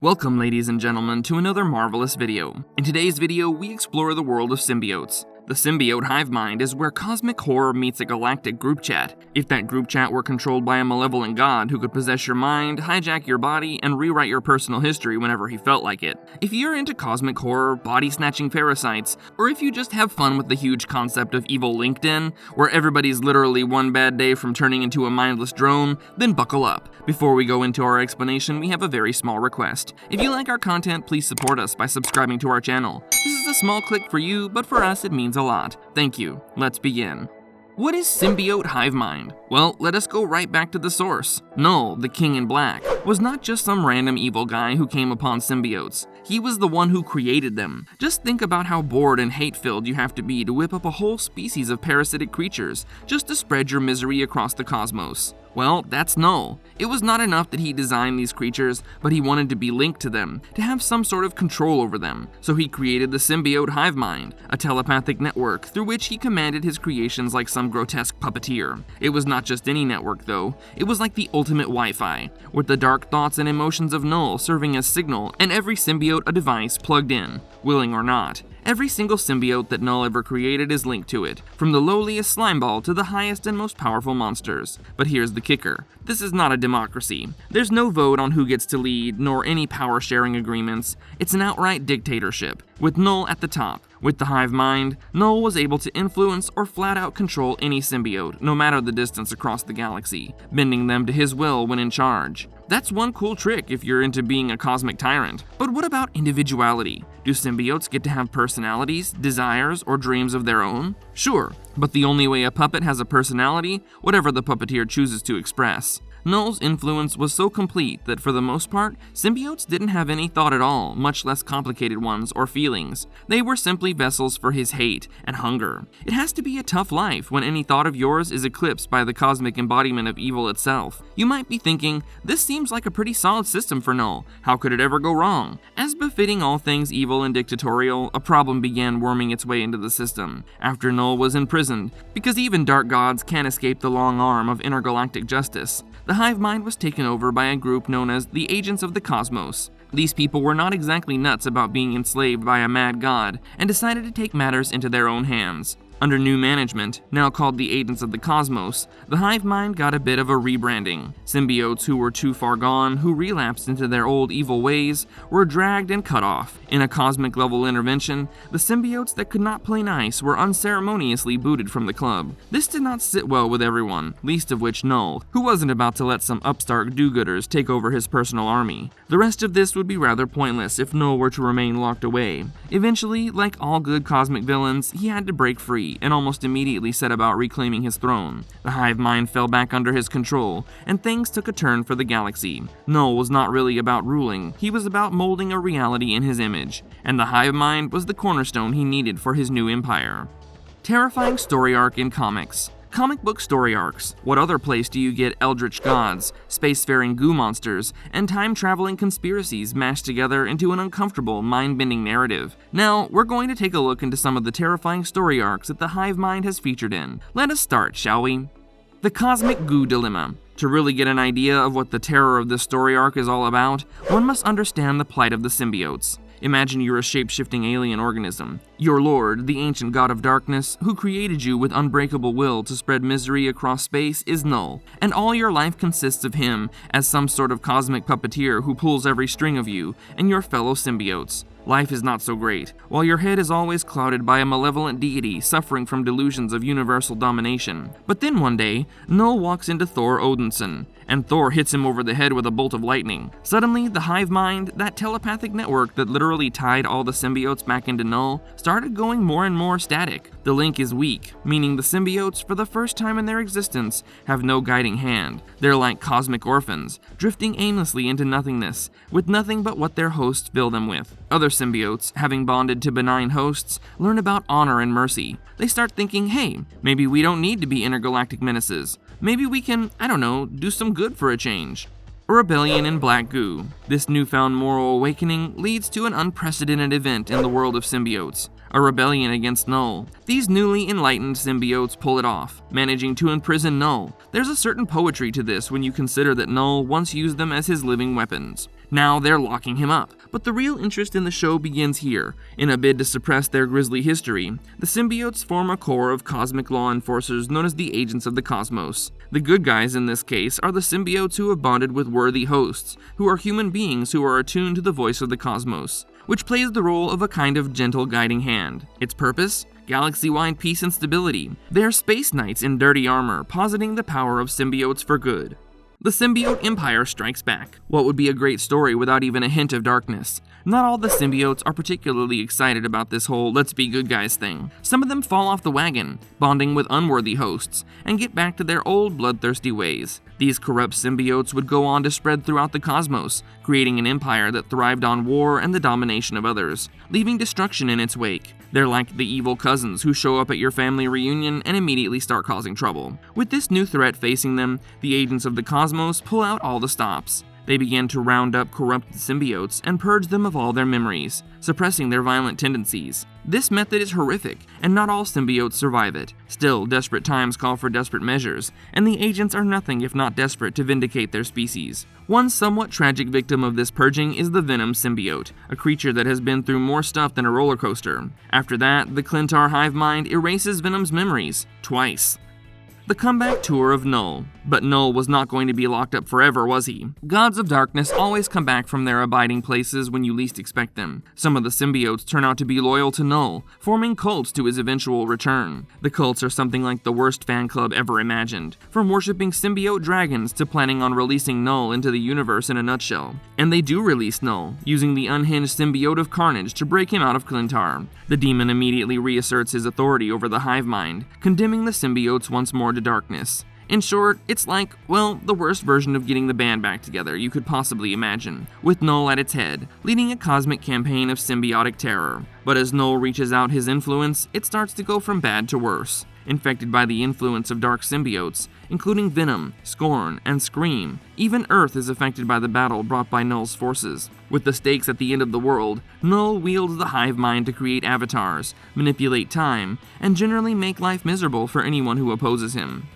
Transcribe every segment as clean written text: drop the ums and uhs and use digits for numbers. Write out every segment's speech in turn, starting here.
Welcome, ladies and gentlemen, to another marvelous video. In today's video, we explore the world of symbiotes. The symbiote hive mind is where cosmic horror meets a galactic group chat. If that group chat were controlled by a malevolent god who could possess your mind, hijack your body, and rewrite your personal history whenever he felt like it. If you're into cosmic horror, body-snatching parasites, or if you just have fun with the huge concept of evil LinkedIn, where everybody's literally one bad day from turning into a mindless drone, then buckle up. Before we go into our explanation, we have a very small request. If you like our content, please support us by subscribing to our channel. This is a small click for you, but for us it means a lot. Thank you. Let's begin. What is symbiote hive mind? Well, let us go right back to the source. Null, the King in Black, was not just some random evil guy who came upon symbiotes. He was the one who created them. Just think about how bored and hate-filled you have to be to whip up a whole species of parasitic creatures just to spread your misery across the cosmos. Well, that's Null. It was not enough that he designed these creatures, but he wanted to be linked to them, to have some sort of control over them. So he created the symbiote hive mind, a telepathic network through which he commanded his creations like some grotesque puppeteer. It was not just any network though, it was like the ultimate Wi-Fi, with the dark thoughts and emotions of Null serving as signal and every symbiote a device plugged in, willing or not. Every single symbiote that Null ever created is linked to it, from the lowliest slimeball to the highest and most powerful monsters. But here's the kicker. This is not a democracy. There's no vote on who gets to lead, nor any power-sharing agreements. It's an outright dictatorship, with Null at the top. With the hive mind, Null was able to influence or flat-out control any symbiote, no matter the distance across the galaxy, bending them to his will when in charge. That's one cool trick if you're into being a cosmic tyrant. But what about individuality? Do symbiotes get to have personalities, desires, or dreams of their own? Sure, but the only way a puppet has a personality, whatever the puppeteer chooses to express. Null's influence was so complete that for the most part, symbiotes didn't have any thought at all, much less complicated ones or feelings. They were simply vessels for his hate and hunger. It has to be a tough life when any thought of yours is eclipsed by the cosmic embodiment of evil itself. You might be thinking, this seems like a pretty solid system for Null. How could it ever go wrong? As befitting all things evil and dictatorial, a problem began worming its way into the system after Null was imprisoned, because even dark gods can't escape the long arm of intergalactic justice. The hive mind was taken over by a group known as the Agents of the Cosmos. These people were not exactly nuts about being enslaved by a mad god, and decided to take matters into their own hands. Under new management, now called the Agents of the Cosmos, the hive mind got a bit of a rebranding. Symbiotes who were too far gone, who relapsed into their old evil ways, were dragged and cut off. In a cosmic level intervention, the symbiotes that could not play nice were unceremoniously booted from the club. This did not sit well with everyone, least of which Null, who wasn't about to let some upstart do-gooders take over his personal army. The rest of this would be rather pointless if Null were to remain locked away. Eventually, like all good cosmic villains, he had to break free and almost immediately set about reclaiming his throne. The hive mind fell back under his control, and things took a turn for the galaxy. Null was not really about ruling, he was about molding a reality in his image, and the hive mind was the cornerstone he needed for his new empire. Terrifying story arc in comics. Comic book story arcs. What other place do you get eldritch gods, spacefaring goo monsters, and time-traveling conspiracies mashed together into an uncomfortable, mind-bending narrative? Now, we're going to take a look into some of the terrifying story arcs that the hive mind has featured in. Let us start, shall we? The Cosmic Goo Dilemma. To really get an idea of what the terror of this story arc is all about, one must understand the plight of the symbiotes. Imagine you're a shape-shifting alien organism. Your lord, the ancient god of darkness, who created you with unbreakable will to spread misery across space, is Null, and all your life consists of him as some sort of cosmic puppeteer who pulls every string of you and your fellow symbiotes. Life is not so great, while your head is always clouded by a malevolent deity suffering from delusions of universal domination. But then one day, Null walks into Thor Odinson, and Thor hits him over the head with a bolt of lightning. Suddenly, the hive mind, that telepathic network that literally tied all the symbiotes back into Null, started going more and more static. The link is weak, meaning the symbiotes, for the first time in their existence, have no guiding hand. They're like cosmic orphans, drifting aimlessly into nothingness, with nothing but what their hosts fill them with. Other symbiotes, having bonded to benign hosts, learn about honor and mercy. They start thinking, hey, maybe we don't need to be intergalactic menaces. Maybe we can, do some good for a change. A rebellion in black goo. This newfound moral awakening leads to an unprecedented event in the world of symbiotes. A rebellion against Null. These newly enlightened symbiotes pull it off, managing to imprison Null. There's a certain poetry to this when you consider that Null once used them as his living weapons. Now they're locking him up. But the real interest in the show begins here. In a bid to suppress their grisly history, the symbiotes form a corps of cosmic law enforcers known as the Agents of the Cosmos. The good guys in this case are the symbiotes who have bonded with worthy hosts, who are human beings who are attuned to the voice of the cosmos, which plays the role of a kind of gentle guiding hand. Its purpose? Galaxy-wide peace and stability. They're space knights in dirty armor, positing the power of symbiotes for good. The Symbiote Empire strikes back. What would be a great story without even a hint of darkness? Not all the symbiotes are particularly excited about this whole let's be good guys thing. Some of them fall off the wagon, bonding with unworthy hosts, and get back to their old bloodthirsty ways. These corrupt symbiotes would go on to spread throughout the cosmos, creating an empire that thrived on war and the domination of others, leaving destruction in its wake. They're like the evil cousins who show up at your family reunion and immediately start causing trouble. With this new threat facing them, the Agents of the Cosmos pull out all the stops. They begin to round up corrupted symbiotes and purge them of all their memories, suppressing their violent tendencies. This method is horrific, and not all symbiotes survive it. Still, desperate times call for desperate measures, and the agents are nothing if not desperate to vindicate their species. One somewhat tragic victim of this purging is the Venom symbiote, a creature that has been through more stuff than a roller coaster. After that, the Clintar hive mind erases Venom's memories, twice. The comeback tour of Null. But Null was not going to be locked up forever, was he? Gods of Darkness always come back from their abiding places when you least expect them. Some of the symbiotes turn out to be loyal to Null, forming cults to his eventual return. The cults are something like the worst fan club ever imagined, from worshipping symbiote dragons to planning on releasing Null into the universe in a nutshell. And they do release Null, using the unhinged symbiote of Carnage to break him out of Clintar. The demon immediately reasserts his authority over the hive mind, condemning the symbiotes once more to darkness. In short, it's like, well, the worst version of getting the band back together you could possibly imagine, with Null at its head, leading a cosmic campaign of symbiotic terror. But as Null reaches out his influence, it starts to go from bad to worse. Infected by the influence of dark symbiotes, including Venom, Scorn, and Scream, even Earth is affected by the battle brought by Null's forces. With the stakes at the end of the world, Null wields the hive mind to create avatars, manipulate time, and generally make life miserable for anyone who opposes him.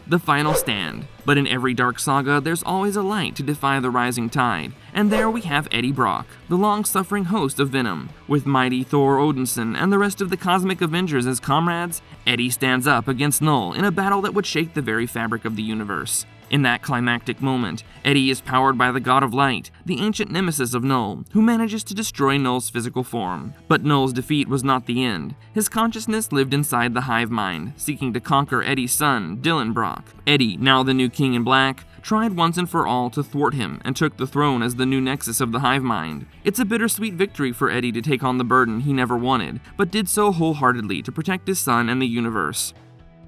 The final stand. But in every dark saga, there's always a light to defy the rising tide. And there we have Eddie Brock, the long-suffering host of Venom. With mighty Thor Odinson and the rest of the Cosmic Avengers as comrades, Eddie stands up against Null in a battle that would shake the very fabric of the universe. In that climactic moment, Eddie is powered by the God of Light, the ancient nemesis of Null, who manages to destroy Null's physical form. But Null's defeat was not the end. His consciousness lived inside the hive mind, seeking to conquer Eddie's son, Dylan Brock. Eddie, now the new King in Black, tried once and for all to thwart him and took the throne as the new nexus of the hive mind. It's a bittersweet victory for Eddie to take on the burden he never wanted, but did so wholeheartedly to protect his son and the universe.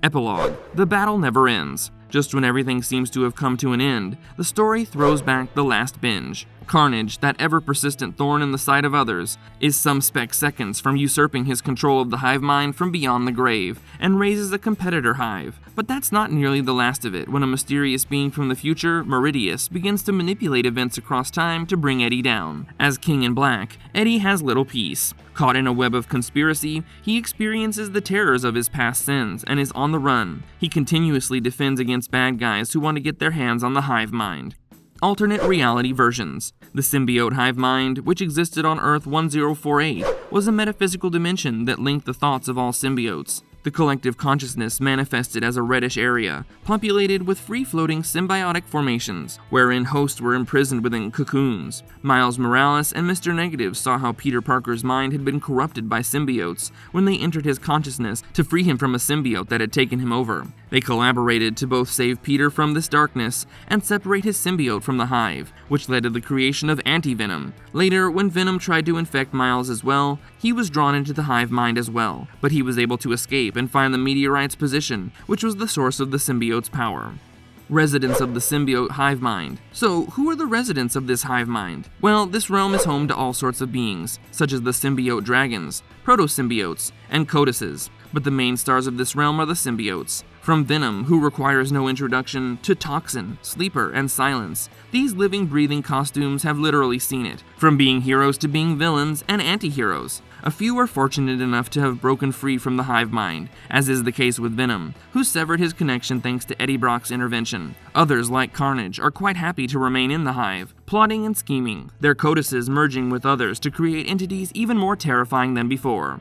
Epilogue. The battle never ends. Just when everything seems to have come to an end, the story throws back the last binge. Carnage, that ever-persistent thorn in the side of others, is some seconds from usurping his control of the hive mind from beyond the grave, and raises a competitor hive. But that's not nearly the last of it when a mysterious being from the future, Meridius, begins to manipulate events across time to bring Eddie down. As King in Black, Eddie has little peace. Caught in a web of conspiracy, he experiences the terrors of his past sins and is on the run. He continuously defends against bad guys who want to get their hands on the hive mind. Alternate reality versions. The symbiote hive mind, which existed on Earth 1048, was a metaphysical dimension that linked the thoughts of all symbiotes. The collective consciousness manifested as a reddish area, populated with free-floating symbiotic formations, wherein hosts were imprisoned within cocoons. Miles Morales and Mr. Negative saw how Peter Parker's mind had been corrupted by symbiotes when they entered his consciousness to free him from a symbiote that had taken him over. They collaborated to both save Peter from this darkness and separate his symbiote from the hive, which led to the creation of Anti-Venom. Later, when Venom tried to infect Miles as well, he was drawn into the hive mind as well, but he was able to escape and find the meteorite's position, which was the source of the symbiote's power. Residents of the symbiote hive mind. So, who are the residents of this hive mind? Well, this realm is home to all sorts of beings, such as the symbiote dragons, proto-symbiotes, and codices. but the main stars of this realm are the symbiotes. From Venom, who requires no introduction, to Toxin, Sleeper, and Silence, these living, breathing costumes have literally seen it, from being heroes to being villains and anti-heroes. A few are fortunate enough to have broken free from the hive mind, as is the case with Venom, who severed his connection thanks to Eddie Brock's intervention. Others, like Carnage, are quite happy to remain in the hive, plotting and scheming, their codices merging with others to create entities even more terrifying than before.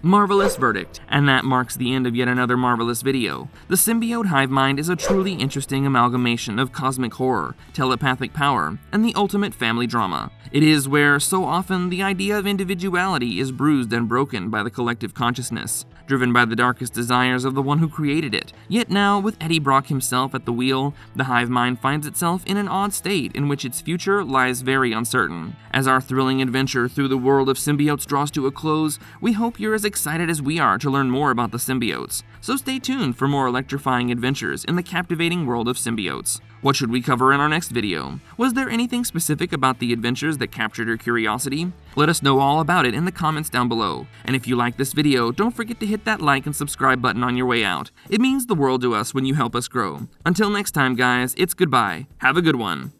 Marvelous verdict, and that marks the end of yet another marvelous video. The symbiote hive mind is a truly interesting amalgamation of cosmic horror, telepathic power, and the ultimate family drama. It is where, so often, the idea of individuality is bruised and broken by the collective consciousness, driven by the darkest desires of the one who created it. Yet now, with Eddie Brock himself at the wheel, the hive mind finds itself in an odd state in which its future lies very uncertain. As our thrilling adventure through the world of symbiotes draws to a close, we hope you're as excited as we are to learn more about the symbiotes. So stay tuned for more electrifying adventures in the captivating world of symbiotes. What should we cover in our next video? Was there anything specific about the adventures that captured your curiosity? Let us know all about it in the comments down below. And if you like this video, don't forget to hit that like and subscribe button on your way out. It means the world to us when you help us grow. Until next time, guys, it's goodbye. Have a good one.